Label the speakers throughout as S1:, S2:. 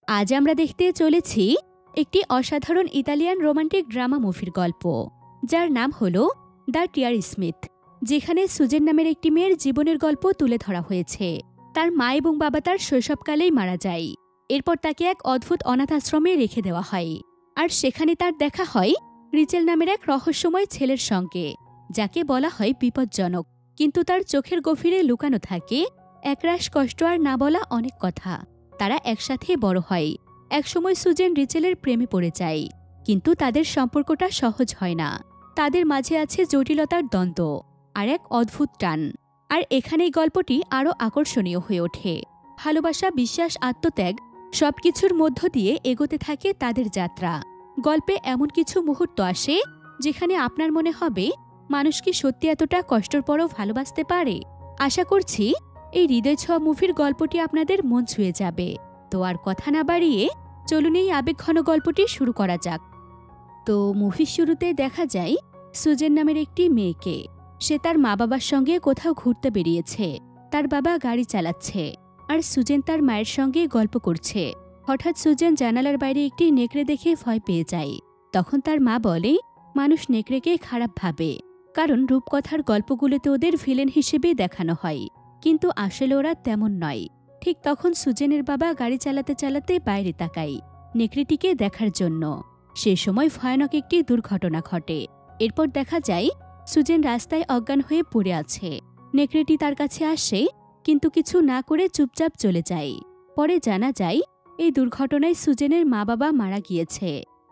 S1: আজ আমরা দেখতে চলেছি একটি অসাধারণ ইতালিয়ান রোমান্টিক ড্রামা মুভির গল্প, যার নাম হল দ্য টিয়ার স্মিথ, যেখানে সুজেন নামের একটি মেয়ের জীবনের গল্প তুলে ধরা হয়েছে। তার মা এবং বাবা তার শৈশবকালেই মারা যায়। এরপর তাকে এক অদ্ভুত অনাথ আশ্রমে রেখে দেওয়া হয়, আর সেখানে তার দেখা হয় রিচেল নামের এক রহস্যময় ছেলের সঙ্গে, যাকে বলা হয় বিপজ্জনক। কিন্তু তার চোখের গভীরে লুকানো থাকে একরাশ কষ্ট আর না বলা অনেক কথা। তারা একসাথে বড় হয়। একসময় সুজেন রিচেলের প্রেমে পড়ে যায়, কিন্তু তাদের সম্পর্কটা সহজ হয় না। তাদের মাঝে আছে জটিলতার দ্বন্দ্ব আর এক অদ্ভুত টান। আর এখানেই গল্পটি আরও আকর্ষণীয় হয়ে ওঠে। ভালোবাসা, বিশ্বাস, আত্মত্যাগ সবকিছুর মধ্য দিয়ে এগোতে থাকে তাদের যাত্রা। গল্পে এমন কিছু মুহূর্ত আসে যেখানে আপনার মনে হবে, মানুষ কি সত্যি এতটা কষ্টের পরও ভালোবাসতে পারে? আশা করছি এই হৃদয় ছোঁয়া মুভির গল্পটি আপনাদের মন ছুঁয়ে যাবে। তো আর কথা না বাড়িয়ে চলুন এই আবেগঘন গল্পটি শুরু করা যাক। তো মুভির শুরুতে দেখা যায় সুজেন নামের একটি মেয়েকে। সে তার মা বাবার সঙ্গে কোথাও ঘুরতে বেরিয়েছে। তার বাবা গাড়ি চালাচ্ছে, আর সুজেন তার মায়ের সঙ্গে গল্প করছে। হঠাৎ সুজেন জানালার বাইরে একটি নেকড়ে দেখে ভয় পেয়ে যায়। তখন তার মা বলে, মানুষ নেকড়েকে খারাপ ভাবে, কারণ রূপকথার গল্পগুলোতে ওদের ভিলেন হিসেবে দেখানো হয়, কিন্তু আসলে ওরা তেমন নয়। ঠিক তখন সুজেনের বাবা গাড়ি চালাতে চালাতে বাইরে তাকায় নেকড়েটিকে দেখার জন্য। সে সময় ভয়ানক একটি দুর্ঘটনা ঘটে। এরপর দেখা যায় সুজেন রাস্তায় অজ্ঞান হয়ে পড়ে আছে। নেকড়েটি তার কাছে আসে, কিন্তু কিছু না করে চুপচাপ চলে যায়। পরে জানা যায় এই দুর্ঘটনায় সুজেনের মা বাবা মারা গিয়েছে,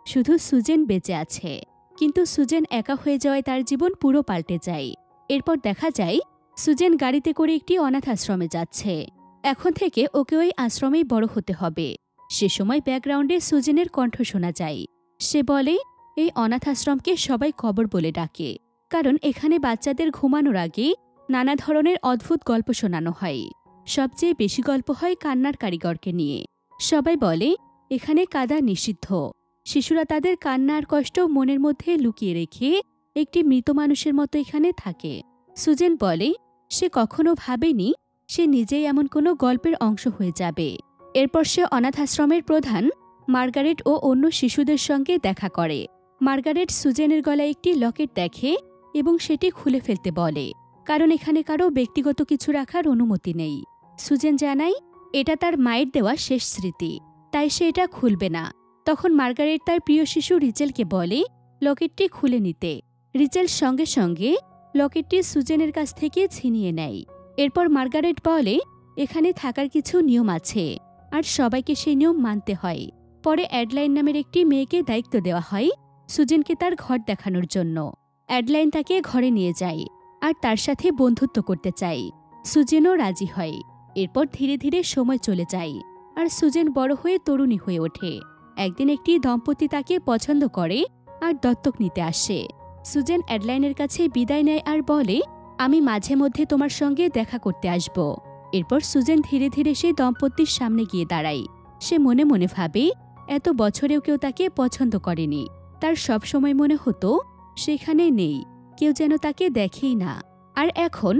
S1: শুধু সুজেন বেঁচে আছে। কিন্তু সুজেন একা হয়ে যাওয়ায় তার জীবন পুরো পাল্টে যায়। এরপর দেখা যায় সুজেন গাড়িতে করে একটি অনাথ আশ্রমে যাচ্ছে। এখন থেকে ওকে ওই আশ্রমেই বড় হতে হবে। সে সময় ব্যাকগ্রাউন্ডে সুজেনের কণ্ঠ শোনা যায়। সে বলে, এই অনাথ আশ্রমকে সবাই কবর বলে ডাকে, কারণ এখানে বাচ্চাদের ঘুমানোর আগে নানা ধরনের অদ্ভুত গল্প শোনানো হয়। সবচেয়ে বেশি গল্প হয় কান্নার কারিগরকে নিয়ে। সবাই বলে এখানে কাঁদা নিষিদ্ধ। শিশুরা তাদের কান্না আর কষ্ট মনের মধ্যে লুকিয়ে রেখে একটি মৃত মানুষের মতো এখানে থাকে। সুজেন বলে সে কখনো ভাবেনি সে নিজেই এমন কোনো গল্পের অংশ হয়ে যাবে। এরপর সে অনাথ আশ্রমের প্রধান মার্গারেট ও অন্য শিশুদের সঙ্গে দেখা করে। মার্গারেট সুজেনের গলায় একটি লকেট দেখে এবং সেটি খুলে ফেলতে বলে, কারণ এখানে কারো ব্যক্তিগত কিছু রাখার অনুমতি নেই। সুজেন জানায় এটা তার মায়ের দেওয়া শেষ স্মৃতি, তাই সে এটা খুলবে না। তখন মার্গারেট তার প্রিয় শিশু রিচেলকে বলে লকেটটি খুলে নিতে। রিচেল সঙ্গে সঙ্গে লকেটটি সুজেনের কাছ থেকে ছিনিয়ে নেয়। এরপর মার্গারেট বলে এখানে থাকার কিছু নিয়ম আছে, আর সবাইকে সেই নিয়ম মানতে হয়। পরে অ্যাডলাইন নামের একটি মেয়েকে দায়িত্ব দেওয়া হয় সুজেনকে তার ঘর দেখানোর জন্য। অ্যাডলাইন তাকে ঘরে নিয়ে যায় আর তার সাথে বন্ধুত্ব করতে চায়। সুজেনও রাজি হয়। এরপর ধীরে ধীরে সময় চলে যায়, আর সুজেন বড় হয়ে তরুণী হয়ে ওঠে। একদিন একটি দম্পতি তাকে পছন্দ করে আর দত্তক নিতে আসে। সুজেন অ্যাডলাইনের কাছে বিদায় নেয় আর বলে, আমি মাঝে মধ্যে তোমার সঙ্গে দেখা করতে আসব। এরপর সুজেন ধীরে ধীরে সেই দম্পতির সামনে গিয়ে দাঁড়ায়। সে মনে মনে ভাবে এত বছরেও কেউ তাকে পছন্দ করেনি। তার সবসময় মনে হতো সেখানে নেই, কেউ যেন তাকে দেখেই না। আর এখন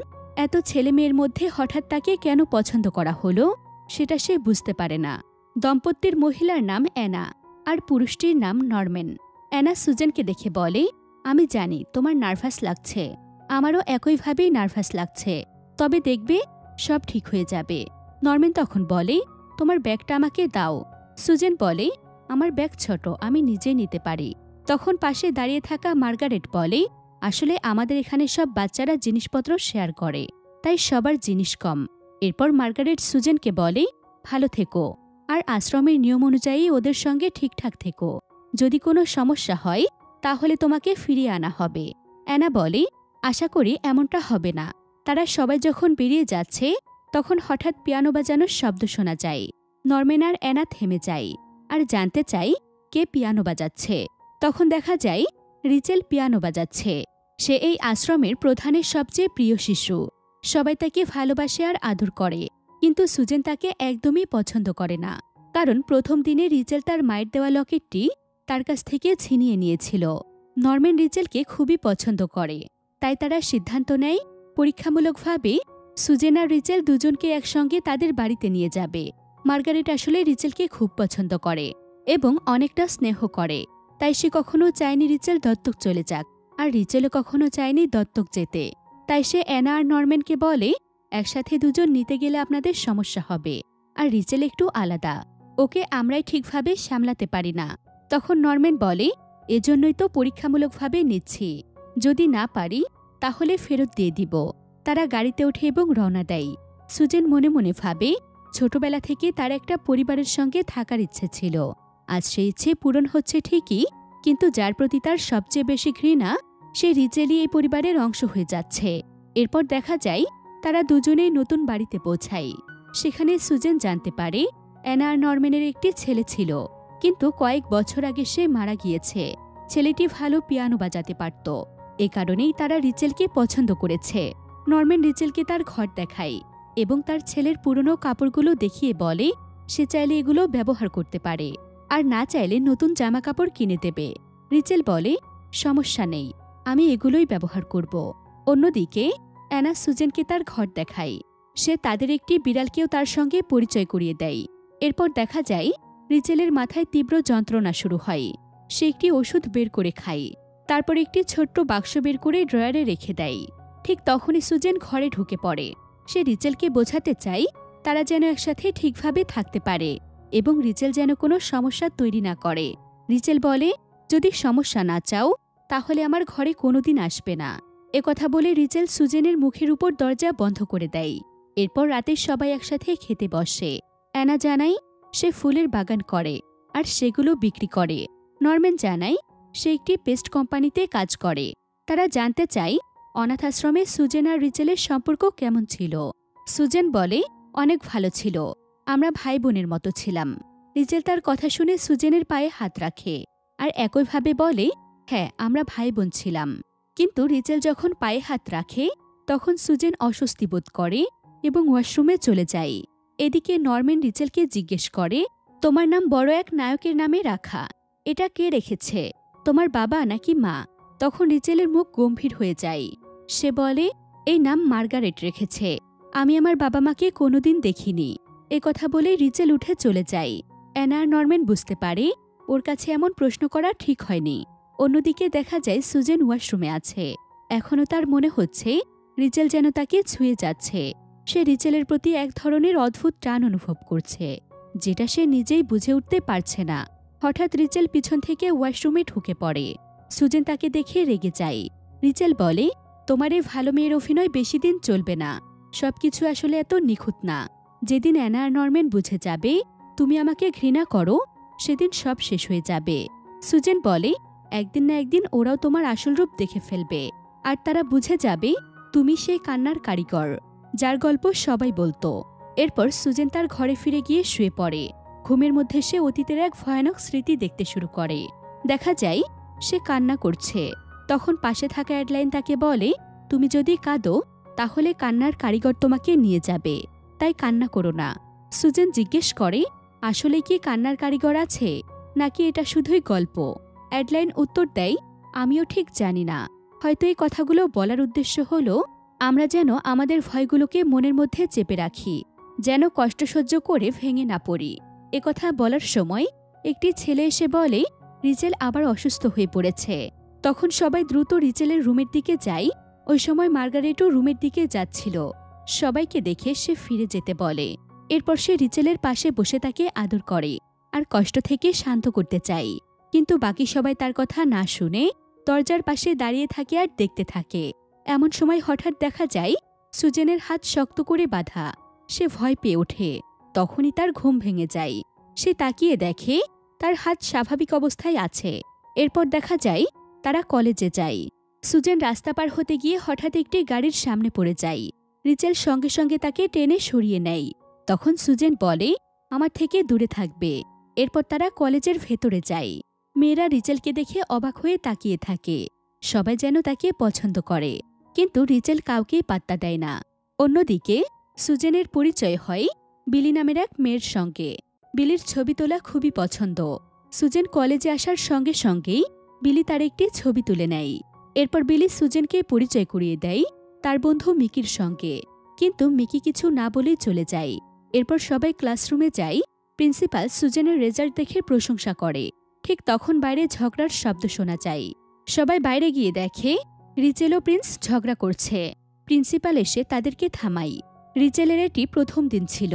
S1: এত ছেলে মেয়ের মধ্যে হঠাৎ তাকে কেন পছন্দ করা হলো সেটা সে বুঝতে পারে না। দম্পতির মহিলার নাম অ্যানা আর পুরুষটির নাম নরম্যান। অ্যানা সুজেনকে দেখে বলে, আমি জানি তোমার নার্ভাস লাগছে, আমারও একইভাবেই নার্ভাস লাগছে, তবে দেখবে সব ঠিক হয়ে যাবে। নরম্যান তখন বলে, তোমার ব্যাগটা আমাকে দাও। সুজেন বলে, আমার ব্যাগ ছোট, আমি নিজে নিতে পারি। তখন পাশে দাঁড়িয়ে থাকা মার্গারেট বলে, আসলে আমাদের এখানে সব বাচ্চারা জিনিসপত্র শেয়ার করে, তাই সবার জিনিস কম। এরপর মার্গারেট সুজেনকে বলে, ভালো থেকো, আর আশ্রমের নিয়ম অনুযায়ী ওদের সঙ্গে ঠিকঠাক থেকো। যদি কোনো সমস্যা হয় তাহলে তোমাকে ফিরিয়ে আনা হবে। অ্যানা বলে, আশা করি এমনটা হবে না। তারা সবাই যখন বেরিয়ে যাচ্ছে তখন হঠাৎ পিয়ানো বাজানোর শব্দ শোনা যায়। নরম্যান আর অ্যানা থেমে যায় আর জানতে চায় কে পিয়ানো বাজাচ্ছে। তখন দেখা যায় রিচেল পিয়ানো বাজাচ্ছে। সে এই আশ্রমের প্রধানের সবচেয়ে প্রিয় শিশু। সবাই তাকে ভালোবাসে আর আদর করে, কিন্তু সুজেন তাকে একদমই পছন্দ করে না, কারণ প্রথম দিনে রিচেল তার মায়ের দেওয়া লকেটটি তার কাছ থেকে ছিনিয়ে নিয়েছিল। নরম্যান রিচেলকে খুবই পছন্দ করে, তাই তারা সিদ্ধান্ত নেয় পরীক্ষামূলকভাবে সুজেন আর রিচেল দুজনকে একসঙ্গে তাদের বাড়িতে নিয়ে যাবে। মার্গারেট আসলে রিচেলকে খুব পছন্দ করে এবং অনেকটা স্নেহ করে, তাই সে কখনো চায়নি রিচেল দত্তক চলে যাক, আর রিচেলও কখনো চায়নি দত্তক যেতে। তাই সে অ্যানা আর নরম্যানকে বলে, একসাথে দুজন নিতে গেলে আপনাদের সমস্যা হবে, আর রিচেল একটু আলাদা, ওকে আমরাই ঠিকভাবে সামলাতে পারি না। তখন নরম্যান বলে, এজন্যই তো পরীক্ষামূলকভাবে নিচ্ছি, যদি না পারি তাহলে ফেরত দিয়ে দিব। তারা গাড়িতে ওঠে এবং রওনা দেয়। সুজেন মনে মনে ভাবে, ছোটবেলা থেকে তার একটা পরিবারের সঙ্গে থাকার ইচ্ছে ছিল, আজ সেই ইচ্ছে পূরণ হচ্ছে ঠিকই, কিন্তু যার প্রতি তার সবচেয়ে বেশি ঘৃণা, সে রিচেলই এই পরিবারের অংশ হয়ে যাচ্ছে। এরপর দেখা যায় তারা দুজনেই নতুন বাড়িতে পৌঁছায়। সেখানে সুজেন জানতে পারে অ্যানা আর নরম্যানের একটি ছেলে ছিল, কিন্তু কয়েক বছর আগে সে মারা গিয়েছে। ছেলেটি ভালো পিয়ানো বাজাতে পারত, এ কারণেই তারা রিচেলকে পছন্দ করেছে। নরম্যান রিচেলকে তার ঘর দেখায় এবং তার ছেলের পুরনো কাপড়গুলো দেখিয়ে বলে সে চাইলে এগুলো ব্যবহার করতে পারে, আর না চাইলে নতুন জামা কাপড় কিনে দেবে। রিচেল বলে, সমস্যা নেই, আমি এগুলোই ব্যবহার করব। অন্যদিকে অ্যানা সুজেনকে তার ঘর দেখায়। সে তাদের একটি বিড়ালকেও তার সঙ্গে পরিচয় করিয়ে দেয়। এরপর দেখা যায় রিচেলের মাথায় তীব্র যন্ত্রণা শুরু হয়। সে একটি ওষুধ বের করে খায়, তারপর একটি ছোট্ট বাক্স বের করে ড্রয়ারে রেখে দেয়। ঠিক তখনই সুজেন ঘরে ঢুকে পড়ে। সে রিচেলকে বোঝাতে চায় তারা যেন একসাথে ঠিকভাবে থাকতে পারে এবং রিচেল যেন কোনো সমস্যা তৈরি না করে। রিচেল বলে, যদি সমস্যা না চাও তাহলে আমার ঘরে কোনোদিন আসবে না। একথা বলে রিচেল সুজেনের মুখের উপর দরজা বন্ধ করে দেয়। এরপর রাতে সবাই একসাথে খেতে বসে। অ্যানা জানায় সে ফুলের বাগান করে আর সেগুলো বিক্রি করে। নরম্যান জানায় সে একটি পেস্ট কোম্পানিতে কাজ করে। তারা জানতে চায় অনাথ আশ্রমে সুজেন আর রিচেলের সম্পর্ক কেমন ছিল। সুজেন বলে, অনেক ভালো ছিল, আমরা ভাই বোনের মতো ছিলাম। রিচেল তার কথা শুনে সুজেনের পায়ে হাত রাখে আর একইভাবে বলে, হ্যাঁ, আমরা ভাই বোন ছিলাম। কিন্তু রিচেল যখন পায়ে হাত রাখে তখন সুজেন অস্বস্তি বোধ করে এবং ওয়াশরুমে চলে যায়। এদিকে নরম্যান রিচেলকে জিজ্ঞেস করে, তোমার নাম বড় এক নায়কের নামে রাখা, এটা কে রেখেছে, তোমার বাবা নাকি মা? তখন রিচেলের মুখ গম্ভীর হয়ে যায়। সে বলে, এই নাম মার্গারেট রেখেছে, আমি আমার বাবা মাকে কোনোদিন দেখিনি। কথা বলে রিচেল উঠে চলে যায়। অ্যানা আর নরম্যান বুঝতে পারে ওর কাছে এমন প্রশ্ন করা ঠিক হয়নি। অন্যদিকে দেখা যায় সুজেন ওয়াশরুমে আছে। এখনও তার মনে হচ্ছে রিচেল যেন তাকে ছুঁয়ে যাচ্ছে। সে রিচেলের প্রতি এক ধরনের অদ্ভুত টান অনুভব করছে, যেটা সে নিজেই বুঝে উঠতে পারছে না। হঠাৎ রিচেল পিছন থেকে ওয়াশরুমে ঢুকে পড়ে। সুজেন তাকে দেখে রেগে যায়। রিচেল বলে, তোমার এই ভালো মেয়ের অভিনয় বেশি দিন চলবে না, সবকিছু আসলে এত নিখুঁত না। যেদিন অ্যানা আর নরম্যান বুঝে যাবে তুমি আমাকে ঘৃণা করো, সেদিন সব শেষ হয়ে যাবে। সুজেন বলে, একদিন না একদিন ওরাও তোমার আসল রূপ দেখে ফেলবে, আর তারা বুঝে যাবে তুমি সেই কান্নার কারিগর যার গল্প সবাই বলতো। এরপর সুজেন তার ঘরে ফিরে গিয়ে শুয়ে পড়ে। ঘুমের মধ্যে সে অতীতের এক ভয়ানক স্মৃতি দেখতে শুরু করে। দেখা যায় সে কান্না করছে। তখন পাশে থাকা অ্যাডলাইন তাকে বলে, তুমি যদি কাঁদো তাহলে কান্নার কারিগর তোমাকে নিয়ে যাবে, তাই কান্না করো না। সুজেন জিজ্ঞেস করে, আসলে কি কান্নার কারিগর আছে নাকি এটা শুধুই গল্প? অ্যাডলাইন উত্তর দেয়, আমিও ঠিক জানি না, হয়তো এই কথাগুলো বলার উদ্দেশ্য হলো আমরা যেন আমাদের ভয়গুলোকে মনের মধ্যে চেপে রাখি, যেন কষ্ট সহ্য করে ভেঙে না পড়ি। একথা বলার সময় একটি ছেলে এসে বলে, রিচেল আবার অসুস্থ হয়ে পড়েছে। তখন সবাই দ্রুত রিচেলের রুমের দিকে যায়। ওই সময় মার্গারেটও রুমের দিকে যাচ্ছিল। সবাইকে দেখে সে ফিরে যেতে বলে। এরপর সে রিচেলের পাশে বসে তাকে আদর করে আর কষ্ট থেকে শান্ত করতে চায়। কিন্তু বাকি সবাই তার কথা না শুনে দরজার পাশে দাঁড়িয়ে থাকে আর দেখতে থাকে। এমন সময় হঠাৎ দেখা যায় সুজেনের হাত শক্ত করে বাঁধা। সে ভয় পেয়ে ওঠে। তখনই তার ঘুম ভেঙে যায়। সে তাকিয়ে দেখে তার হাত স্বাভাবিক অবস্থায় আছে। এরপর দেখা যায় তারা কলেজে যায়। সুজেন রাস্তা পার হতে গিয়ে হঠাৎ একটি গাড়ির সামনে পড়ে যায়। রিচেল সঙ্গে সঙ্গে তাকে টেনে সরিয়ে নেয়। তখন সুজেন বলে, আমার থেকে দূরে থাকবে। এরপর তারা কলেজের ভেতরে যায়। মেয়েরা রিচেলকে দেখে অবাক হয়ে তাকিয়ে থাকে। সবাই যেন তাকে পছন্দ করে, কিন্তু রিচেল কাউকেই পাত্তা দেয় না। অন্যদিকে সুজেনের পরিচয় হয় বিলি নামের এক মেয়ের সঙ্গে। বিলির ছবি তোলা খুবই পছন্দ। সুজেন কলেজে আসার সঙ্গে সঙ্গেই বিলি তার একটি ছবি তুলে নেয়। এরপর বিলি সুজেনকে পরিচয় করিয়ে দেয় তার বন্ধু মিকির সঙ্গে, কিন্তু মিকি কিছু না বলেই চলে যায়। এরপর সবাই ক্লাসরুমে যায়। প্রিন্সিপাল সুজেনের রেজাল্ট দেখে প্রশংসা করে। ঠিক তখন বাইরে ঝগড়ার শব্দ শোনা যায়। সবাই বাইরে গিয়ে দেখে রিচেল ও প্রিন্স ঝগড়া করছে। প্রিন্সিপাল এসে তাদেরকে থামায়। রিচেলের এটি প্রথম দিন ছিল,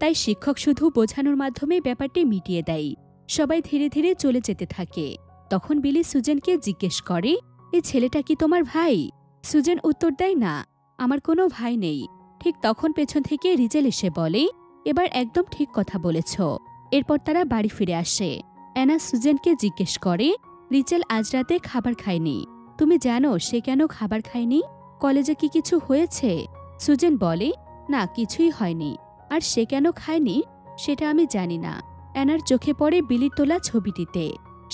S1: তাই শিক্ষক শুধু বোঝানোর মাধ্যমে ব্যাপারটি মিটিয়ে দেয়। সবাই ধীরে ধীরে চলে যেতে থাকে। তখন বিলি সুজেনকে জিজ্ঞেস করে, এই ছেলেটা কি তোমার ভাই? সুজেন উত্তর দেয়, না, আমার কোনো ভাই নেই। ঠিক তখন পেছন থেকে রিচেল এসে বলে, এবার একদম ঠিক কথা বলেছ। এরপর তারা বাড়ি ফিরে আসে। অ্যানা সুজেনকে জিজ্ঞেস করে, রিচেল আজ রাতে খাবার খায়নি, তুমি জানো সে কেন খাবার খায়নি? কলেজে কি কিছু হয়েছে? সুজেন বলে, না, কিছুই হয়নি। আর সে কেন খায়নি সেটা আমি জানি না। অ্যানার চোখে পড়ে বিলির তোলা ছবিটিতে।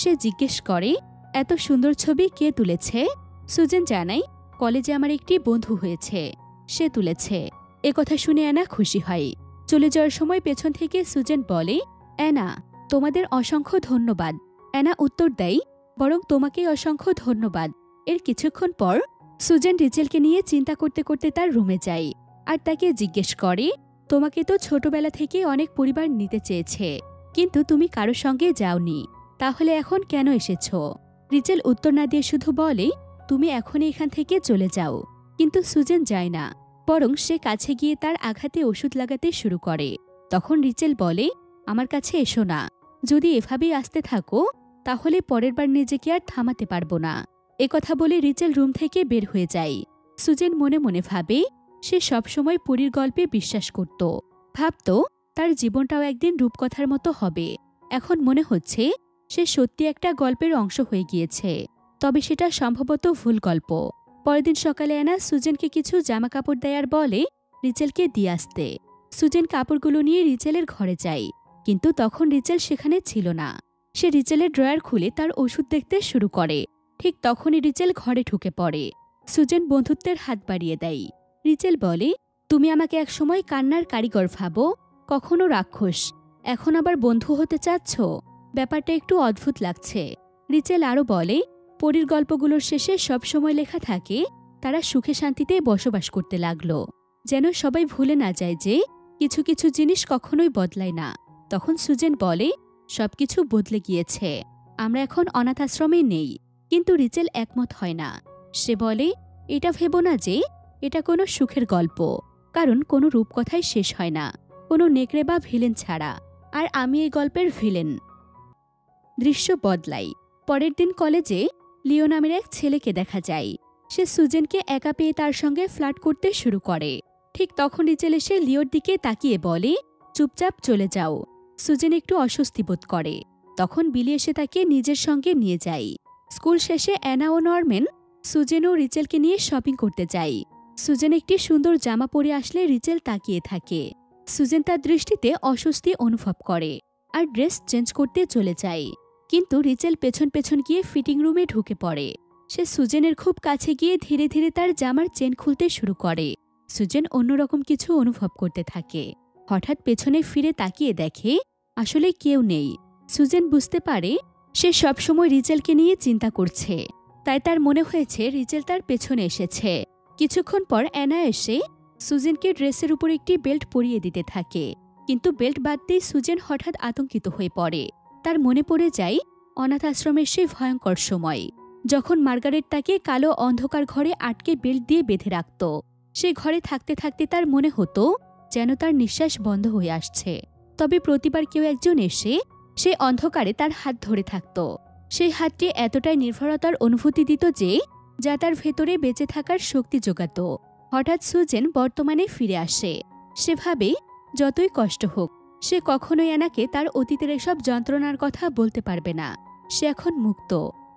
S1: সে জিজ্ঞেস করে, এত সুন্দর ছবি কে তুলেছে? সুজেন জানায়, কলেজে আমার একটি বন্ধু হয়েছে, সে তুলেছে। একথা শুনে অ্যানা খুশি হয়। চলে যাওয়ার সময় পেছন থেকে সুজেন বলে, অ্যানা, তোমাদের অসংখ্য ধন্যবাদ। অ্যানা উত্তর দেয়, বরং তোমাকেই অসংখ্য ধন্যবাদ। এর কিছুক্ষণ পর সুজেন রিচেলকে নিয়ে চিন্তা করতে করতে তার রুমে যায় আর তাকে জিজ্ঞেস করে, তোমাকে তো ছোটবেলা থেকে অনেক পরিবার নিতে চেয়েছে, কিন্তু তুমি কারো সঙ্গে যাওনি, তাহলে এখন কেন এসেছ? রিচেল উত্তর না দিয়ে শুধু বলে, তুমি এখনই এখান থেকে চলে যাও। কিন্তু সুজেন যায় না, বরং সে কাছে গিয়ে তার আঘাতে ওষুধ লাগাতে শুরু করে। তখন রিচেল বলে, আমার কাছে এসো না, যদি এভাবেই আসতে থাকো তাহলে পরের বার নিজেকে আর থামাতে পারবো না। একথা বলে রিচেল রুম থেকে বের হয়ে যায়। সুজেন মনে মনে ভাবে, সে সবসময় পরীর গল্পে বিশ্বাস করত, ভাবত তার জীবনটাও একদিন রূপকথার মতো হবে। এখন মনে হচ্ছে সে সত্যি একটা গল্পের অংশ হয়ে গিয়েছে, তবে সেটা সম্ভবত ভুল গল্প। পরের দিন সকালে অ্যানা সুজেনকে কিছু জামাকাপড় দেয় আর বলে রিচেলকে দিয়ে আসতে। সুজেন কাপড়গুলো নিয়ে রিচেলের ঘরে যায়, কিন্তু তখন রিচেল সেখানে ছিল না। সে রিচেলের ড্রয়ার খুলে তার ওষুধ দেখতে শুরু করে। ঠিক তখনই রিচেল ঘরে ঢুকে পড়ে। সুজেন বন্ধুত্বের হাত বাড়িয়ে দেয়। রিচেল বলে, তুমি আমাকে একসময় কান্নার কারিগর ভাবো, কখনো রাক্ষস, এখন আবার বন্ধু হতে চাচ্ছ? ব্যাপারটা একটু অদ্ভুত লাগছে। রিচেল আরও বলে, পরীর গল্পগুলোর শেষে সবসময় লেখা থাকে তারা সুখে শান্তিতে বসবাস করতে লাগলো, যেন সবাই ভুলে না যায় যে কিছু কিছু জিনিস কখনোই বদলায় না। তখন সুজেন বলে, সবকিছু বদলে গিয়েছে, আমরা এখন অনাথ আশ্রমে নেই। কিন্তু রিচেল একমত হয় না। সে বলে, এটা ভেবো না যে এটা কোনো সুখের গল্প, কারণ কোনো রূপকথাই শেষ হয় না, কোনো নেকড়ে বা ভিলেন ছাড়া। আর আমি এই গল্পের ভিলেন। দৃশ্য বদলাই। পরের দিন কলেজে লিও নামের এক ছেলেকে দেখা যায়। সে সুজেনকে একা পেয়ে তার সঙ্গে ফ্লার্ট করতে শুরু করে। ঠিক তখন রিচেল এসে লিওর দিকে তাকিয়ে বলে, চুপচাপ চলে যাও। সুজেন একটু অস্বস্তি বোধ করে। তখন বিলি এসে তাকে নিজের সঙ্গে নিয়ে যায়। স্কুল শেষে অ্যানা ও নরম্যান সুজেন ও রিচেলকে নিয়ে শপিং করতে যায়। সুজেন একটি সুন্দর জামা পরে আসলে রিচেল তাকিয়ে থাকে। সুজেন তার দৃষ্টিতে অস্বস্তি অনুভব করে আর ড্রেস চেঞ্জ করতে চলে যায়। কিন্তু রিচেল পেছন পেছন গিয়ে ফিটিং রুমে ঢুকে পড়ে। সে সুজেনের খুব কাছে গিয়ে ধীরে ধীরে তার জামার চেন খুলতে শুরু করে। সুজেন অন্যরকম কিছু অনুভব করতে থাকে। হঠাৎ পেছনে ফিরে তাকিয়ে দেখে আসলে কেউ নেই। সুজেন বুঝতে পারে সে সবসময় রিচেলকে নিয়ে চিন্তা করছে, তাই তার মনে হয়েছে রিচেল তার পেছনে এসেছে। কিছুক্ষণ পর অ্যানা এসে সুজেনকে ড্রেসের উপর একটি বেল্ট পরিয়ে দিতে থাকে, কিন্তু বেল্ট বাদ দিয়ে সুজেন হঠাৎ আতঙ্কিত হয়ে পড়ে। তার মনে পড়ে যায় অনাথ আশ্রমের সেই ভয়ঙ্কর সময়, যখন মার্গারেট তাকে কালো অন্ধকার ঘরে আটকে বেল্ট দিয়ে বেঁধে রাখত। সেই ঘরে থাকতে থাকতে তার মনে হতো যেন তার নিঃশ্বাস বন্ধ হয়ে আসছে। তবে প্রতিবার কেউ একজন এসে সেই অন্ধকারে তার হাত ধরে থাকত। সেই হাতটি এতটাই নির্ভরতার অনুভূতি দিত যে যা তার ভেতরে বেঁচে থাকার শক্তি যোগাত। হঠাৎ সুজেন বর্তমানে ফিরে আসে। সে ভাবে যতই কষ্ট হোক সে কখনোই অ্যানাকে তার অতীতের এসব যন্ত্রণার কথা বলতে পারবে না। সে এখন মুক্ত,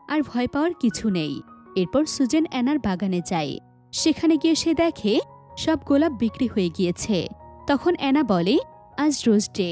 S1: আর ভয় পাওয়ার কিছু নেই। এরপর সুজেন অ্যানার বাগানে যায়। সেখানে গিয়ে সে দেখে সব গোলাপ বিক্রি হয়ে গিয়েছে। তখন অ্যানা বলে, আজ রোজ ডে,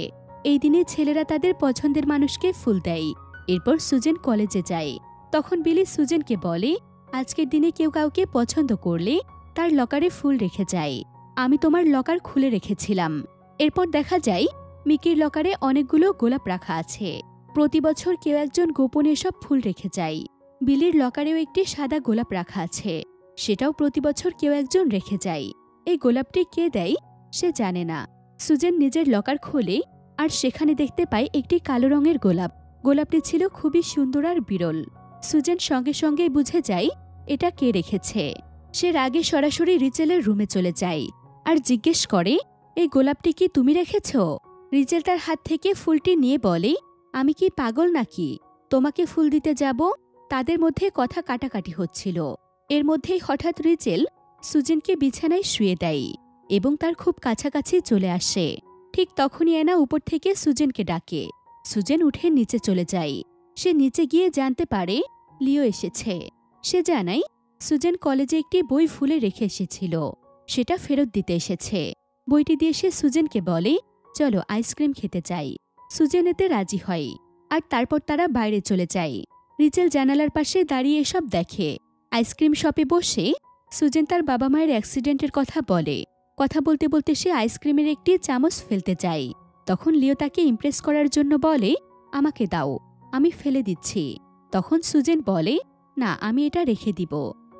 S1: এই দিনে ছেলেরা তাদের পছন্দের মানুষকে ফুল দেয়। এরপর সুজেন কলেজে যায়। তখন বিলি সুজেনকে বলে, আজকের দিনে কেউ কাউকে পছন্দ করলে তার লকারে ফুল রেখে যায়। আমি তোমার লকার খুলে রেখেছিলাম। এরপর দেখা যায় মিকির লকারে অনেকগুলো গোলাপ রাখা আছে। প্রতি বছর কেউ একজন গোপনে সব ফুল রেখে যায়। বিলির লকারেও একটি সাদা গোলাপ রাখা আছে, সেটাও প্রতি বছর কেউ একজন রেখে যায়। এই গোলাপটি কে দেয় সে জানে না, সুজেন নিজের লকার খোলে আর সেখানে দেখতে পায় একটি কালো রঙের গোলাপ। গোলাপটি ছিল খুবই সুন্দর আর বিরল। সুজেন সঙ্গে সঙ্গেই বুঝে যায় এটা কে রেখেছে। সে রাগে সরাসরি রিচেলের রুমে চলে যায় আর জিজ্ঞেস করে, এই গোলাপটি কি তুমি রেখেছ? রিচেল তার হাত থেকে ফুলটি নিয়ে বলে, আমি কি পাগল নাকি তোমাকে ফুল দিতে যাব? তাদের মধ্যে কথা কাটাকাটি হচ্ছিল। এর মধ্যেই হঠাৎ রিচেল সুজেনকে বিছানায় শুয়ে দেয় এবং তার খুব কাছাকাছি চলে আসে। ঠিক তখনই অ্যানা উপর থেকে সুজেনকে ডাকে। সুজেন উঠে নিচে চলে যায়। সে নিচে গিয়ে জানতে পারে লিও এসেছে। সে জানায় সুজেন কলেজে একটি বই ভুলে রেখে এসেছিল, সেটা ফেরত দিতে এসেছে। বইটি দিয়ে সে সুজেনকে বলে, চলো আইসক্রিম খেতে চাই। সুজেন এতে রাজি হয় আর তারপর তারা বাইরে চলে যায়। রিচেল জানালার পাশে দাঁড়িয়ে এসব দেখে। আইসক্রিম শপে বসে সুজেন তার বাবা মায়ের অ্যাক্সিডেন্টের কথা বলে। কথা বলতে বলতে সে আইসক্রিমের একটি চামচ ফেলতে যায়। তখন লিও তাকে ইমপ্রেস করার জন্য বলে, আমাকে দাও, আমি ফেলে দিচ্ছি। তখন সুজেন বলে, না, আমি এটা রেখে দিব,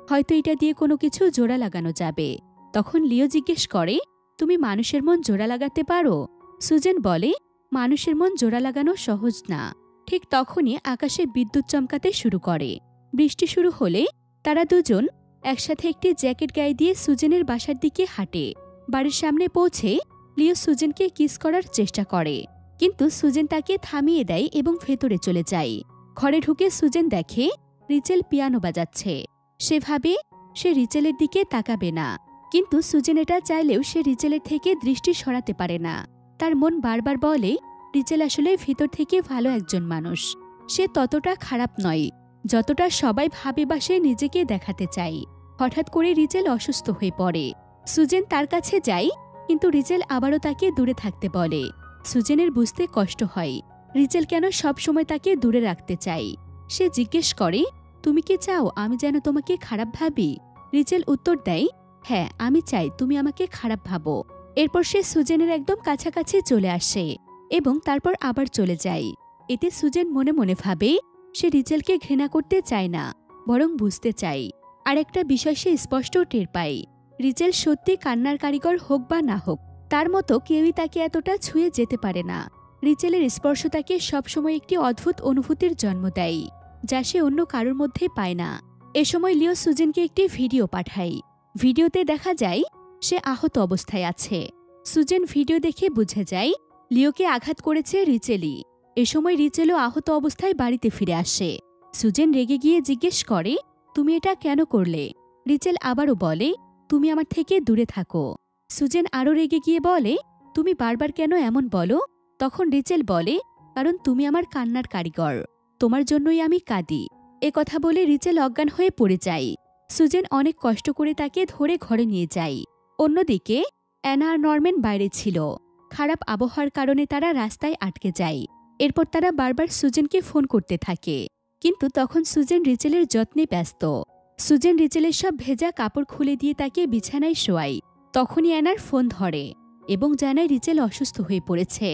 S1: হয়তো এটা দিয়ে কোনো কিছু জোড়া লাগানো যাবে। তখন লিও জিজ্ঞেস করে, তুমি মানুষের মন জোড়া লাগাতে পারো? সুজেন বলে, মানুষের মন জোড়া লাগানো সহজ না। ঠিক তখনই আকাশে বিদ্যুৎ চমকাতে শুরু করে। বৃষ্টি শুরু হলে তারা দুজন একসাথে একটি জ্যাকেট গায়ে দিয়ে সুজেনের বাসার দিকে হাঁটে। বাড়ির সামনে পৌঁছে লিও সুজেনকে কিস করার চেষ্টা করে, কিন্তু সুজেন তাকে থামিয়ে দেয় এবং ভেতরে চলে যায়। ঘরে ঢুকে সুজেন দেখে রিচেল পিয়ানো বাজাচ্ছে। সে ভাবে সে রিচেলের দিকে তাকাবে না, কিন্তু সুজেন এটা চাইলেও সে রিচেলের থেকে দৃষ্টি সরাতে পারে না। তার মন বারবার বলে, রিচেল আসলে ভিতর থেকে ভালো একজন মানুষ। সে ততটা খারাপ নয় যতটা সবাই ভাবে বা সে নিজেকে দেখাতে চায়। হঠাৎ করে রিচেল অসুস্থ হয়ে পড়ে। সুজেন তার কাছে যায়, কিন্তু রিচেল আবারও তাকে দূরে থাকতে বলে। সুজেনের বুঝতে কষ্ট হয় রিচেল কেন সব সময় তাকে দূরে রাখতে চায়। সে জিজ্ঞেস করে, তুমি কি চাও আমি যেন তোমাকে খারাপ ভাবি? রিচেল উত্তর দেয়, হ্যাঁ, আমি চাই তুমি আমাকে খারাপ ভাবো। এরপর সে সুজেনের একদম কাছাকাছি চলে আসে এবং তারপর আবার চলে যায়। এতে সুজেন মনে মনে ভাবে সে রিচেলকে ঘৃণা করতে চায় না, বরং বুঝতে চায়। আর একটা বিষয় সে স্পষ্ট টের পায়, রিচেল সত্যি কান্নার কারিগর হোক বা না হোক, তার মতো কেউই তাকে এতটা ছুঁয়ে যেতে পারে না। রিচেলের স্পর্শ তাকে সবসময় একটি অদ্ভুত অনুভূতির জন্ম দেয়, যা সে অন্য কারোর মধ্যে পায় না। এ সময় লিও সুজেনকে একটি ভিডিও পাঠায়। ভিডিওতে দেখা যায় সে আহত অবস্থায় আছে। সুজেন ভিডিও দেখে বুঝে যায় লিওকে আঘাত করেছে রিচেলই। এ সময় রিচেলও আহত অবস্থায় বাড়িতে ফিরে আসে। সুজেন রেগে গিয়ে জিজ্ঞেস করে, তুমি এটা কেন করলে? রিচেল আবারও বলে, তুমি আমার থেকে দূরে থাকো। সুজেন আরও রেগে গিয়ে বলে, তুমি বারবার কেন এমন বলো? তখন রিচেল বলে, কারণ তুমি আমার কান্নার কারিগর, তোমার জন্যই আমি কাঁদি। এ কথা বলে রিচেল অজ্ঞান হয়ে পড়ে যায়। সুজেন অনেক কষ্ট করে তাকে ধরে ঘরে নিয়ে যায়। অন্যদিকে অ্যানা আর নরম্যান বাইরে ছিল। খারাপ আবহাওয়ার কারণে তারা রাস্তায় আটকে যায়। এরপর তারা বারবার সুজেনকে ফোন করতে থাকে, কিন্তু তখন সুজেন রিচেলের যত্নে ব্যস্ত। সুজেন রিচেলের সব ভেজা কাপড় খুলে দিয়ে তাকে বিছানায় শোয়ায়। তখনই অ্যানার ফোন ধরে এবং জানায় রিচেল অসুস্থ হয়ে পড়েছে।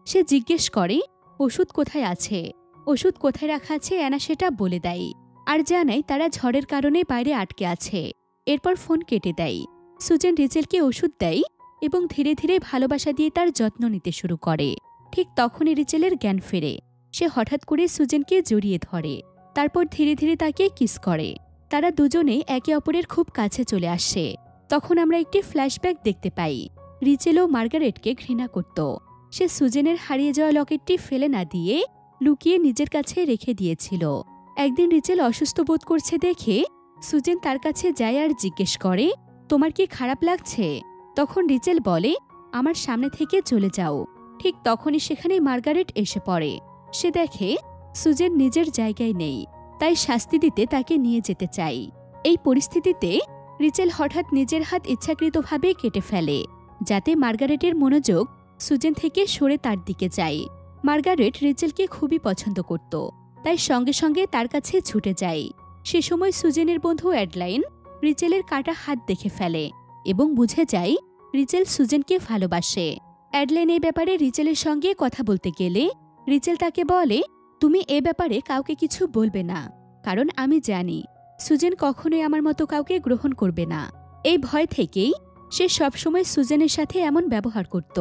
S1: সে জিজ্ঞেস করে, ওষুধ কোথায় আছে? ওষুধ কোথায় রাখা আছে অ্যানা সেটা বলে দেয় আর জানায় তারা ঝড়ের কারণে বাইরে আটকে আছে। এরপর ফোন কেটে দেয়। সুজেন রিচেলকে ওষুধ দেয় এবং ধীরে ধীরে ভালোবাসা দিয়ে তার যত্ন নিতে শুরু করে। ঠিক তখনই রিচেলের জ্ঞান ফেরে। সে হঠাৎ করে সুজেনকে জড়িয়ে ধরে, তারপর ধীরে ধীরে তাকে কিস করে। তারা দুজনে একে অপরের খুব কাছে চলে আসে। তখন আমরা একটি ফ্ল্যাশব্যাক দেখতে পাই। রিচেলও মার্গারেটকে ঘৃণা করত। সে সুজেনের হারিয়ে যাওয়া লকেটটি ফেলে না দিয়ে লুকিয়ে নিজের কাছে রেখে দিয়েছিল। একদিন রিচেল অসুস্থ বোধ করছে দেখে সুজেন তার কাছে যায় আর জিজ্ঞেস করে, তোমার কি খারাপ লাগছে? তখন রিচেল বলে, আমার সামনে থেকে চলে যাও। ঠিক তখনই সেখানে মার্গারেট এসে পড়ে। সে দেখে সুজেন নিজের জায়গায় নেই, তাই শাস্তি দিতে তাকে নিয়ে যেতে চায়। এই পরিস্থিতিতে রিচেল হঠাৎ নিজের হাত ইচ্ছাকৃতভাবে কেটে ফেলে, যাতে মার্গারেটের মনোযোগ সুজেন থেকে সরে তার দিকে যায়। মার্গারেট রিচেলকে খুবই পছন্দ করত, তাই সঙ্গে সঙ্গে তার কাছে ছুটে যায়। সে সময় সুজেনের বন্ধু অ্যাডলাইন রিচেলের কাটা হাত দেখে ফেলে এবং বুঝে যায় রিচেল সুজেনকে ভালোবাসে। অ্যাডলাইন এই ব্যাপারে রিচেলের সঙ্গে কথা বলতে গেলে রিচেল তাকে বলে, তুমি এ ব্যাপারে কাউকে কিছু বলবে না, কারণ আমি জানি সুজেন কখনোই আমার মতো কাউকে গ্রহণ করবে না। এই ভয় থেকেই সে সবসময় সুজেনের সাথে এমন ব্যবহার করত।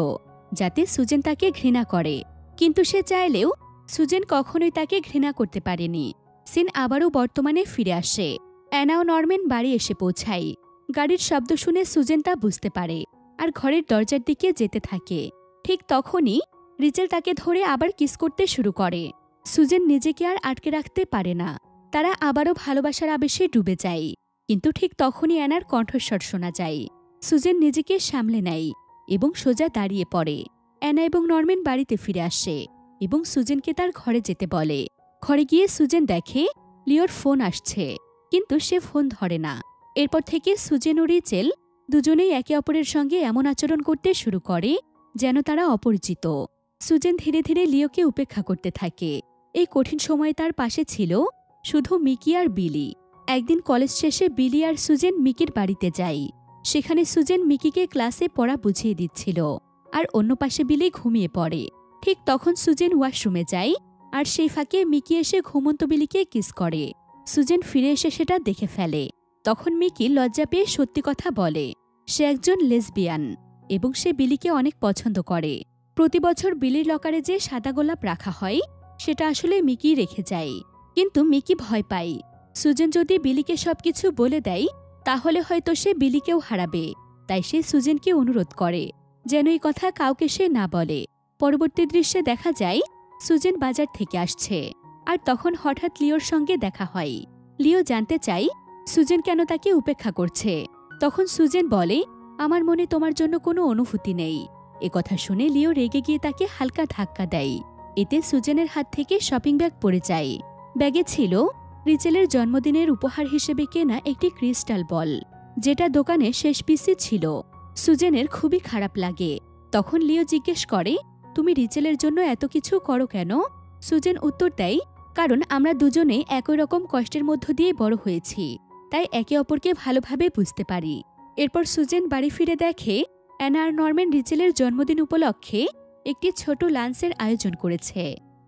S1: যাতে সুজেন তাকে ঘৃণা করে, কিন্তু সে চাইলেও সুজেন কখনোই তাকে ঘৃণা করতে পারেনি। সিন আবারও বর্তমানে ফিরে আসে। অ্যানা ও নরম্যান বাড়ি এসে পৌঁছায়। গাড়ির শব্দ শুনে সুজেন তা বুঝতে পারে আর ঘরের দরজার দিকে যেতে থাকে। ঠিক তখনই রিচেল তাকে ধরে আবার কিস করতে শুরু করে। সুজেন নিজেকে আর আটকে রাখতে পারে না। তারা আবারও ভালোবাসার আবেশে ডুবে যায়। কিন্তু ঠিক তখনই অ্যানার কণ্ঠস্বর শোনা যায়। সুজেন নিজেকে সামলে নেয় এবং সোজা দাঁড়িয়ে পড়ে। অ্যানা এবং নরম্যান বাড়িতে ফিরে আসে এবং সুজেনকে তার ঘরে যেতে বলে। ঘরে গিয়ে সুজেন দেখে লিওর ফোন আসছে, কিন্তু সে ফোন ধরে না। এরপর থেকে সুজেন ও রিচেল দুজনেই একে অপরের সঙ্গে এমন আচরণ করতে শুরু করে যেন তারা অপরিচিত। সুজেন ধীরে ধীরে লিওকে উপেক্ষা করতে থাকে। এই কঠিন সময়ে তার পাশে ছিল শুধু মিকি আর বিলি। একদিন কলেজ শেষে বিলি আর সুজেন মিকির বাড়িতে যায়। সেখানে সুজেন মিকিকে ক্লাসে পড়া বুঝিয়ে দিচ্ছিল আর অন্য পাশে বিলি ঘুমিয়ে পড়ে। ঠিক তখন সুজেন ওয়াশরুমে যায় আর সেই ফাঁকে মিকি এসে ঘুমন্ত বিলিকে কিস করে। সুজেন ফিরে এসে সেটা দেখে ফেলে। তখন মিকি লজ্জা পেয়ে সত্যি কথা বলে সে একজন লেসবিয়ান এবং সে বিলিকে অনেক পছন্দ করে। প্রতি বছর বিলির লকারে যে সাদা গোলাপ রাখা হয় সেটা আসলে মিকি রেখে যায়, কিন্তু মিকি ভয় পায় সুজেন যদি বিলিকে সবকিছু বলে দেয় তাহলে হয়তো সে বিলিকেও হারাবে। তাই সে সুজেনকে অনুরোধ করে যেন এই কথা কাউকে সে না বলে। পরবর্তী দৃশ্যে দেখা যায় সুজেন বাজার থেকে আসছে আর তখন হঠাৎ লিওর সঙ্গে দেখা হয়। লিও জানতে চায় সুজেন কেন তাকে উপেক্ষা করছে। তখন সুজেন বলে আমার মনে তোমার জন্য কোনো অনুভূতি নেই। একথা শুনে লিও রেগে গিয়ে তাকে হালকা ধাক্কা দেয়। এতে সুজেনের হাত থেকে শপিং ব্যাগ পড়ে যায়। ব্যাগে ছিল রিচেলের জন্মদিনের উপহার হিসেবে কেনা একটি ক্রিস্টাল বল, যেটা দোকানে শেষ পিসে ছিল। সুজেনের খুবই খারাপ লাগে। তখন লিও জিজ্ঞেস করে তুমি রিচেলের জন্য এত কিছু করো কেন? সুজেন উত্তর দেয় কারণ আমরা দুজনে একই রকম কষ্টের মধ্য দিয়ে বড় হয়েছি, তাই একে অপরকে ভালোভাবে বুঝতে পারি। এরপর সুজেন বাড়ি ফিরে দেখে অ্যানা আর নরম্যান রিচেলের জন্মদিন উপলক্ষে একটি ছোট লাঞ্চের আয়োজন করেছে।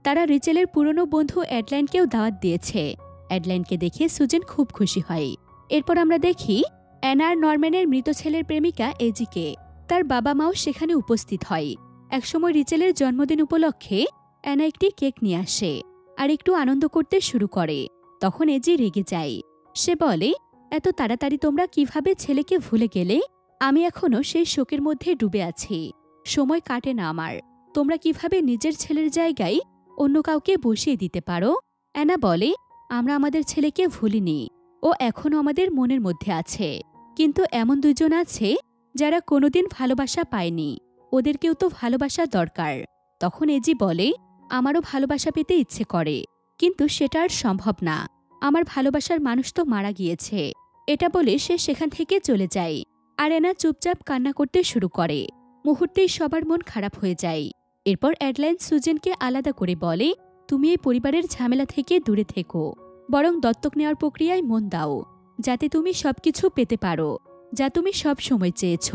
S1: তারা রিচেলের পুরনো বন্ধু অ্যাডলাইনকেও দাওয়াত দিয়েছে। অ্যাডলাইনকে দেখে সুজেন খুব খুশি হয়। এরপর আমরা দেখি অ্যানা আর নরম্যানের মৃত ছেলের প্রেমিকা এজিকে। তার বাবা মাও সেখানে উপস্থিত হয়। একসময় রিচেলের জন্মদিন উপলক্ষে অ্যানা একটি কেক নিয়ে আসে আর একটু আনন্দ করতে শুরু করে। তখন এজি রেগে যায়। সে বলে এত তাড়াতাড়ি তোমরা কিভাবে ছেলেকে ভুলে গেলে? আমি এখনো সেই শোকের মধ্যে ডুবে আছি। সময় কাটে না আমার। তোমরা কিভাবে নিজের ছেলের জায়গায় অন্য কাউকে বসিয়ে দিতে পারো? অ্যানা বলে আমরা আমাদের ছেলেকে ভুলিনি, ও এখনও আমাদের মনের মধ্যে আছে। কিন্তু এমন দুজন আছে যারা কোনোদিন ভালোবাসা পায়নি, ওদেরকেও তো ভালোবাসা দরকার। তখন এজি বলে আমারও ভালোবাসা পেতে ইচ্ছে করে, কিন্তু সেটা আর সম্ভব না। আমার ভালোবাসার মানুষ তো মারা গিয়েছে। এটা বলে সে সেখান থেকে চলে যায় আর অ্যানা চুপচাপ কান্না করতে শুরু করে। মুহূর্তেই সবার মন খারাপ হয়ে যায়। এরপর অ্যাডলাইন সুজেনকে আলাদা করে বলে তুমি এই পরিবারের ঝামেলা থেকে দূরে থেকো, বরং দত্তক নেওয়ার প্রক্রিয়ায় মন দাও, যাতে তুমি সবকিছু পেতে পারো যা তুমি সব সময় চেয়েছ।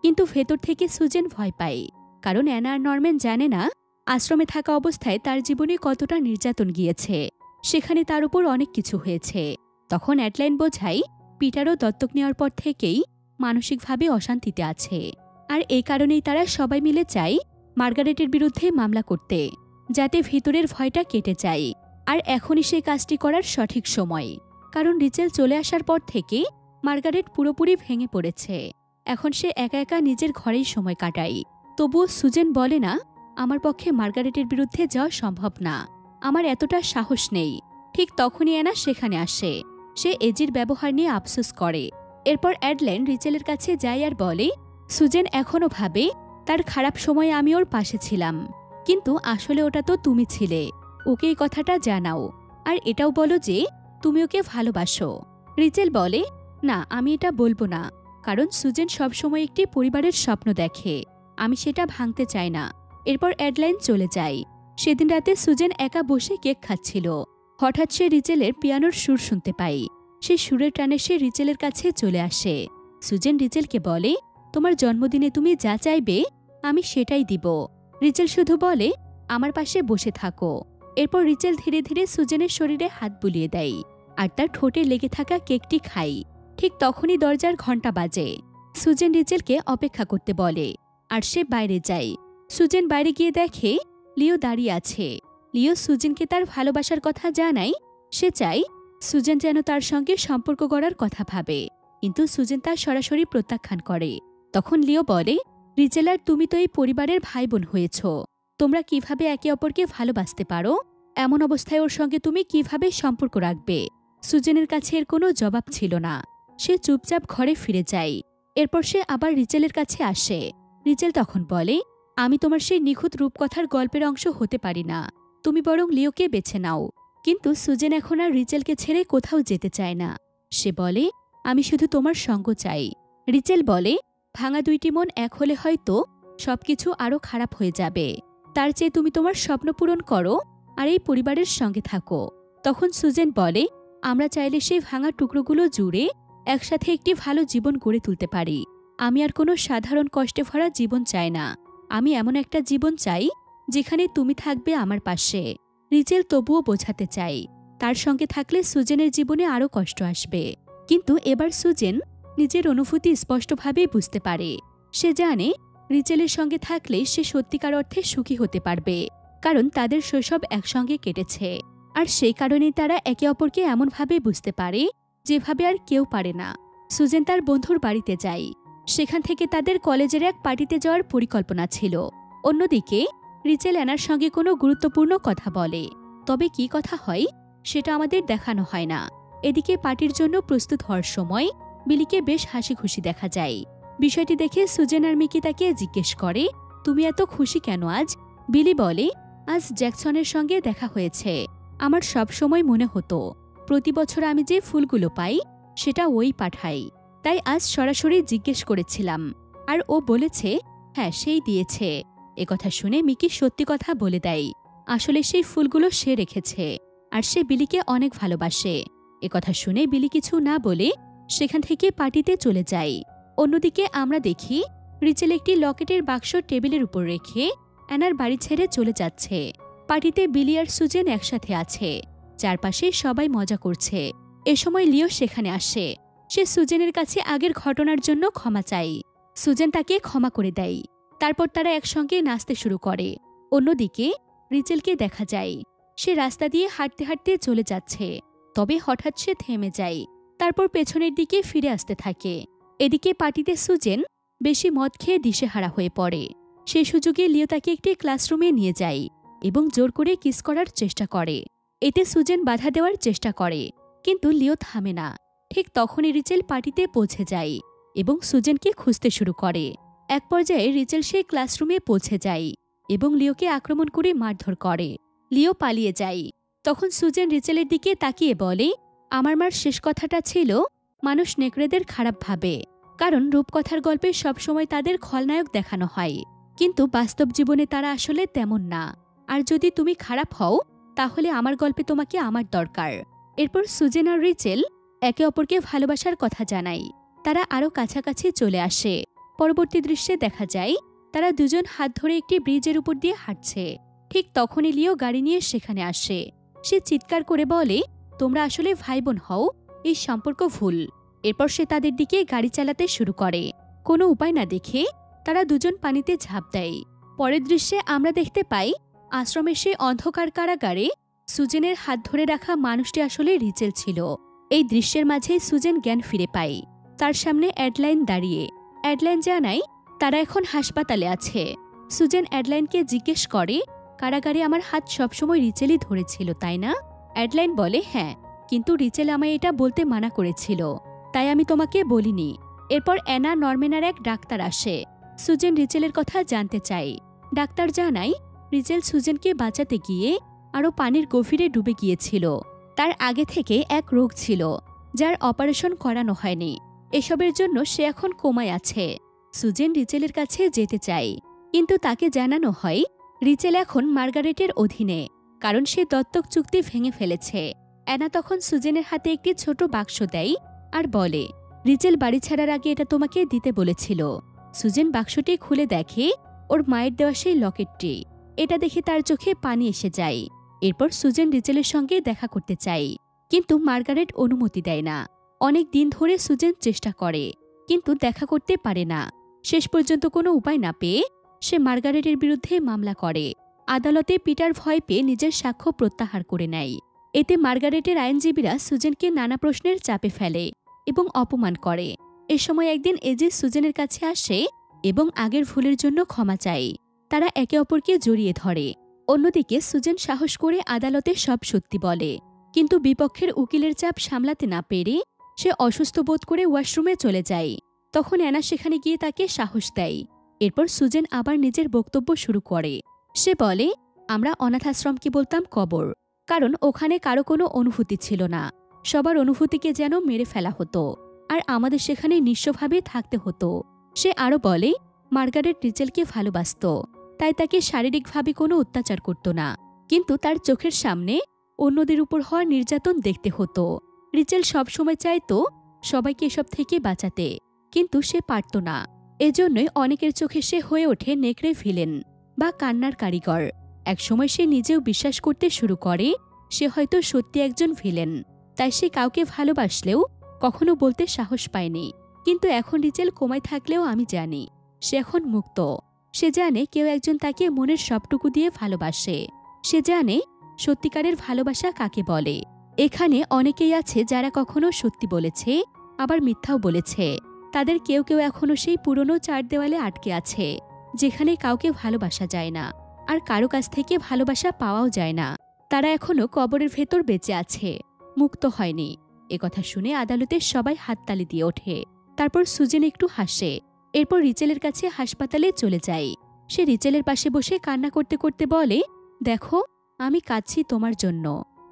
S1: কিন্তু ভেতর থেকে সুজেন ভয় পায়, কারণ অ্যানা আর নরম্যান জানে না আশ্রমে থাকা অবস্থায় তার জীবনে কতটা নির্যাতন গিয়েছে। সেখানে তার উপর অনেক কিছু হয়েছে। তখন অ্যাডলাইন বোঝায় পিটারও দত্তক নেওয়ার পর থেকেই মানসিকভাবে অশান্তিতে আছে, আর এই কারণেই তারা সবাই মিলে চায় মার্গারেটের বিরুদ্ধে মামলা করতে, যাতে ভিতরের ভয়টা কেটে যায়। আর এখনই সেই কাজটি করার সঠিক সময়, কারণ রিচেল চলে আসার পর থেকে মার্গারেট পুরোপুরি ভেঙে পড়েছে। এখন সে একা একা নিজের ঘরেই সময় কাটায়। তবুও সুজেন বলে না আমার পক্ষে মার্গারেটের বিরুদ্ধে যাওয়া সম্ভব না, আমার এতটা সাহস নেই। ঠিক তখনই অ্যানা সেখানে আসে। সে এজির ব্যবহার নিয়ে আফসোস করে। এরপর অ্যাডলাইন রিচেলের কাছে যায় আর বলে সুজেন এখনও ভাবে তার খারাপ সময়ে আমি ওর পাশে ছিলাম, কিন্তু আসলে ওটা তো তুমি ছিলে। ওকে এই কথাটা জানাও, আর এটাও বলো যে তুমি ওকে ভালোবাসো। রিচেল বলে না, আমি এটা বলবো না, কারণ সুজেন সবসময় একটি পরিবারের স্বপ্ন দেখে, আমি সেটা ভাঙতে চাই না। এরপর অ্যাডলাইন চলে যায়। সেদিন রাতে সুজেন একা বসে কেক খাচ্ছিল। হঠাৎ সে রিচেলের পিয়ানোর সুর শুনতে পায়। সে সুরের টানে সে রিচেলের কাছে চলে আসে। সুজেন রিচেলকে বলে তোমার জন্মদিনে তুমি যা চাইবে আমি সেটাই দিব। রিচেল শুধু বলে আমার পাশে বসে থাকো। এরপর রিচেল ধীরে ধীরে সুজেনের শরীরে হাত বুলিয়ে দেয় আর তার ঠোঁটে লেগে থাকা কেকটি খায়। ঠিক তখনই দরজার ঘণ্টা বাজে। সুজেন রিচেলকে অপেক্ষা করতে বলে আর সে বাইরে যায়। সুজেন বাইরে গিয়ে দেখে লিও দাঁড়িয়ে আছে। লিও সুজেনকে তার ভালোবাসার কথা জানায়। সে চায় সুজেন যেন তার সঙ্গে সম্পর্ক গড়ার কথা ভাবে, কিন্তু সুজেন তার সরাসরি প্রত্যাখ্যান করে। তখন লিও বলে, রিচেল আর তুমি তো এই পরিবারের ভাই বোন হয়েছ, তোমরা কিভাবে একে অপরকে ভালোবাসতে পারো? এমন অবস্থায় ওর সঙ্গে তুমি কিভাবে সম্পর্ক রাখবে? সুজেনের কাছে এর কোনো জবাব ছিল না। সে চুপচাপ ঘরে ফিরে যায়। এরপর সে আবার রিচেলের কাছে আসে। রিচেল তখন বলে, আমি তোমার সেই নিখুঁত রূপকথার গল্পের অংশ হতে পারি না, তুমি বরং লিওকে বেছে নাও। কিন্তু সুজেন এখন আর রিচেলকে ছেড়ে কোথাও যেতে চায় না। সে বলে, আমি শুধু তোমার সঙ্গ চাই। রিচেল বলে, ভাঙা দুইটি মন এক হলে হয়তো সবকিছু আরও খারাপ হয়ে যাবে। তার চেয়ে তুমি তোমার স্বপ্ন পূরণ করো আর এই পরিবারের সঙ্গে থাকো। তখন সুজেন বলে, আমরা চাইলে সেই ভাঙা টুকরোগুলো জুড়ে একসাথে একটি ভালো জীবন গড়ে তুলতে পারি। আমি আর কোনো সাধারণ কষ্টে ভরা জীবন চাই না। আমি এমন একটা জীবন চাই যেখানে তুমি থাকবে আমার পাশে। রিচেল তবুও বোঝাতে চাই, তার সঙ্গে থাকলে সুজেনের জীবনে আরও কষ্ট আসবে। কিন্তু এবার সুজেন নিজের অনুভূতি স্পষ্টভাবে বুঝতে পারে। সে জানে রিচেলের সঙ্গে থাকলে সে সত্যিকার অর্থে সুখী হতে পারবে, কারণ তাদের শৈশব একসঙ্গে কেটেছে। আর সেই কারণেই তারা একে অপরকে এমনভাবে বুঝতে পারে যেভাবে আর কেউ পারে না। সুজেন তার বন্ধুর বাড়িতে যায়। সেখান থেকে তাদের কলেজের এক পার্টিতে যাওয়ার পরিকল্পনা ছিল। অন্যদিকে রিচেল অ্যানার সঙ্গে কোনো গুরুত্বপূর্ণ কথা বলে, তবে কি কথা হয় সেটা আমাদের দেখানো হয় না। এদিকে পার্টির জন্য প্রস্তুত হওয়ার সময় বিলিকে বেশ হাসি খুশি দেখা যায়। বিষয়টি দেখে সুজেন আর মিকি তাকে জিজ্ঞেস করে, তুমি এত খুশি কেন আজ? বিলি বলে, আজ জ্যাকসনের সঙ্গে দেখা হয়েছে। আমার সব সময় মনে হতো প্রতি বছর আমি যে ফুলগুলো পাই সেটা ওই পাঠাই, তাই আজ সরাসরি জিজ্ঞেস করেছিলাম। আর ও বলেছে হ্যাঁ সেই দিয়েছে। একথা শুনে মিকি সত্যি কথা বলে দেয়, আসলে সেই ফুলগুলো সে রেখেছে আর সে বিলিকে অনেক ভালোবাসে। একথা শুনে বিলি কিছু না বলে সেখান থেকে পার্টিতে চলে যায়। অন্যদিকে আমরা দেখি রিচেল একটি লকেটের বাক্স টেবিলের উপর রেখে অ্যানার বাড়ি ছেড়ে চলে যাচ্ছে। পার্টিতে বিলি আর সুজেন একসাথে আছে। চারপাশে সবাই মজা করছে। এ সময় লিও সেখানে আসে। সে সুজেনের কাছে আগের ঘটনার জন্য ক্ষমা চায়। সুজেন তাকে ক্ষমা করে দেয়। তারপর তারা একসঙ্গে নাচতে শুরু করে। অন্যদিকে রিচেলকে দেখা যায়, সে রাস্তা দিয়ে হাঁটতে হাঁটতে চলে যাচ্ছে। তবে হঠাৎ সে থেমে যায়, তারপর পেছনের দিকে ফিরে আসতে থাকে। এদিকে পার্টিতে সুজেন বেশি মদ খেয়ে দিশেহারা হয়ে পড়ে। সেই সুযোগে লিও তাকে একটি ক্লাসরুমে নিয়ে যায় এবং জোর করে কিস করার চেষ্টা করে। এতে সুজেন বাধা দেওয়ার চেষ্টা করে, কিন্তু লিও থামে না। ঠিক তখনই রিচেল পার্টিতে পৌঁছে যায় এবং সুজেনকে খুঁজতে শুরু করে। এক পর্যায়ে রিচেল সেই ক্লাসরুমে পৌঁছে যায় এবং লিওকে আক্রমণ করে মারধর করে। লিও পালিয়ে যায়। তখন সুজেন রিচেলের দিকে তাকিয়ে বলে, আমার মার শেষ কথাটা ছিল, মানুষ নেকড়েদের খারাপ ভাবে, কারণ রূপকথার গল্পে সবসময় তাদের খলনায়ক দেখানো হয়, কিন্তু বাস্তব জীবনে তারা আসলে তেমন না। আর যদি তুমি খারাপ হও তাহলে আমার গল্পে তোমাকে আমার দরকার। এরপর সুজেন আর রিচেল একে অপরকে ভালোবাসার কথা জানায়। তারা আরও কাছাকাছি চলে আসে। পরবর্তী দৃশ্যে দেখা যায় তারা দুজন হাত ধরে একটি ব্রিজের উপর দিয়ে হাঁটছে। ঠিক তখনই লিও গাড়ি নিয়ে সেখানে আসে। সে চিৎকার করে বলে, তোমরা আসলে ভাই বোন হও, এই সম্পর্ক ভুল। এরপর সে তাদের দিকে গাড়ি চালাতে শুরু করে। কোনো উপায় না দেখে তারা দুজন পানিতে ঝাঁপ দেয়। পরের দৃশ্যে আমরা দেখতে পাই আশ্রমের সেই অন্ধকার কারাগারে সুজেনের হাত ধরে রাখা মানুষটি আসলে রিচেল ছিল। এই দৃশ্যের মাঝেই সুজেন জ্ঞান ফিরে পায়। তার সামনে অ্যাডলাইন দাঁড়িয়ে। অ্যাডলাইন জানায় তারা এখন হাসপাতালে আছে। সুজেন অ্যাডলাইনকে জিজ্ঞেস করে, কারাগারে আমার হাত সবসময় রিচেলই ধরেছিল তাই না? অ্যাডলাইন বলে, হ্যাঁ, কিন্তু রিচেল আমায় এটা বলতে মানা করেছিল, তাই আমি তোমাকে বলিনি। এরপর অ্যানা নরম্যানের এক ডাক্তার আসে। সুজেন রিচেলের কথা জানতে চায়। ডাক্তার জানায় রিচেল সুজেনকে বাঁচাতে গিয়ে আরও পানির গভীরে ডুবে গিয়েছিল। তার আগে থেকে এক রোগ ছিল যার অপারেশন করানো হয়নি। এসবের জন্য সে এখন কোমায় আছে। সুজেন রিচেলের কাছে যেতে চায়, কিন্তু তাকে জানানো হয় রিচেল এখন মার্গারেটের অধীনে, কারণ সে দত্তক চুক্তি ভেঙে ফেলেছে। অ্যানা তখন সুজেনের হাতে একটি ছোট বাক্স দেয় আর বলে, রিচেল বাড়ি ছাড়ার আগে এটা তোমাকে দিতে বলেছিল। সুজেন বাক্সটি খুলে দেখে ওর মায়ের দেওয়া সেই লকেটটি। এটা দেখে তার চোখে পানি এসে যায়। এরপর সুজেন রিচেলের সঙ্গে দেখা করতে চায়, কিন্তু মার্গারেট অনুমতি দেয় না। অনেক দিন ধরে সুজেন চেষ্টা করে, কিন্তু দেখা করতে পারে না। শেষ পর্যন্ত কোনো উপায় না পেয়ে সে মার্গারেটের বিরুদ্ধে মামলা করে। আদালতে পিটার ভয় পেয়ে নিজের সাক্ষ্য প্রত্যাহার করে নেয়। এতে মার্গারেটের আইনজীবীরা সুজেনকে নানা প্রশ্নের চাপে ফেলে এবং অপমান করে। এ সময় একদিন এজি সুজেনের কাছে আসে এবং আগের ভুলের জন্য ক্ষমা চায়। তারা একে অপরকে জড়িয়ে ধরে। অন্যদিকে সুজেন সাহস করে আদালতে সব সত্যি বলে, কিন্তু বিপক্ষের উকিলের চাপ সামলাতে না পেরে সে অসুস্থ বোধ করে ওয়াশরুমে চলে যায়। তখন অ্যানা সেখানে গিয়ে তাকে সাহস দেয়। এরপর সুজেন আবার নিজের বক্তব্য শুরু করে। সে বলে, আমরা অনাথাশ্রমকে বলতাম কবর, কারণ ওখানে কারো কোনো অনুভূতি ছিল না। সবার অনুভূতিকে যেন মেরে ফেলা হতো, আর আমাদের সেখানে নিঃস্বভাবে থাকতে হতো। সে আরও বলে, মার্গারেট রিচেলকে ভালোবাসত, তাই তাকে শারীরিকভাবে কোনো অত্যাচার করত না, কিন্তু তার চোখের সামনে অন্যদের উপর হওয়া নির্যাতন দেখতে হতো। রিচেল সবসময় চাইত সবাইকে এসব থেকে বাঁচাতে, কিন্তু সে পারত না। এজন্যই অনেকের চোখে সে হয়ে ওঠে নেকড়ে ভিলেন বা কান্নার কারিগর। একসময় সে নিজেও বিশ্বাস করতে শুরু করে সে হয়তো সত্যি একজন ভিলেন। তাই সে কাউকে ভালোবাসলেও কখনো বলতে সাহস পায়নি। কিন্তু এখন রিচেল কোমায় থাকলেও আমি জানি সে এখন মুক্ত। সে জানে কেউ একজন তাকে মনের সবটুকু দিয়ে ভালোবাসে। সে জানে সত্যিকারের ভালোবাসা কাকে বলে। এখানে অনেকেই আছে যারা কখনো সত্যি বলেছে, আবার মিথ্যাও বলেছে। তাদের কেউ কেউ এখনও সেই পুরনো চার দেওয়ালে আটকে আছে, যেখানে কাউকে ভালোবাসা যায় না, আর কারো কাছ থেকে ভালোবাসা পাওয়াও যায় না। তারা এখনও কবরের ভেতর বেঁচে আছে, মুক্ত হয়নি। একথা শুনে আদালতের সবাই হাততালি দিয়ে ওঠে। তারপর সুজেন একটু হাসে। এরপর রিচেলের কাছে হাসপাতালে চলে যায়। সে রিচেলের পাশে বসে কান্না করতে করতে বলে, দেখো, আমি কাঁদছি তোমার জন্য,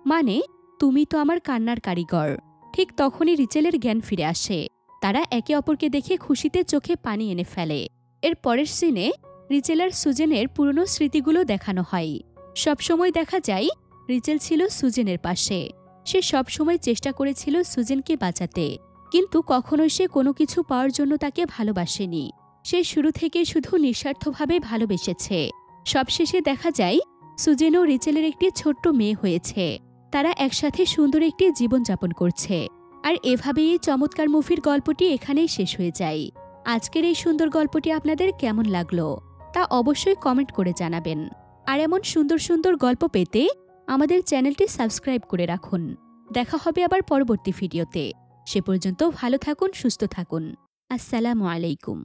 S1: মানে তুমি তো আমার কান্নার কারিগর। ঠিক তখনই রিচেলের জ্ঞান ফিরে আসে। তারা একে অপরকে দেখে খুশিতে চোখে পানি এনে ফেলে। এর পরের সিনে রিচেল আর সুজেনের পুরনো স্মৃতিগুলো দেখানো হয়। সবসময় দেখা যায় রিচেল ছিল সুজেনের পাশে। সে সবসময় চেষ্টা করেছিল সুজেনকে বাঁচাতে, কিন্তু কখনোই সে কোনো কিছু পাওয়ার জন্য তাকে ভালোবাসেনি। সে শুরু থেকে শুধু নিঃস্বার্থভাবে ভালোবেসেছে। সবশেষে দেখা যায় সুজেন ও রিচেলের একটি ছোট্ট মেয়ে হয়েছে। তারা একসাথে সুন্দর একটি জীবনযাপন করছে। আর এভাবেই এই চমৎকার মুভির গল্পটি এখানেই শেষ হয়ে যায়। আজকের এই সুন্দর গল্পটি আপনাদের কেমন লাগলো তা অবশ্যই কমেন্ট করে জানাবেন। আর এমন সুন্দর সুন্দর গল্প পেতে আমাদের চ্যানেলটি সাবস্ক্রাইব করে রাখুন। দেখা হবে আবার পরবর্তী ভিডিওতে। সে পর্যন্ত ভালো থাকুন, সুস্থ থাকুন। আসসালামু আলাইকুম।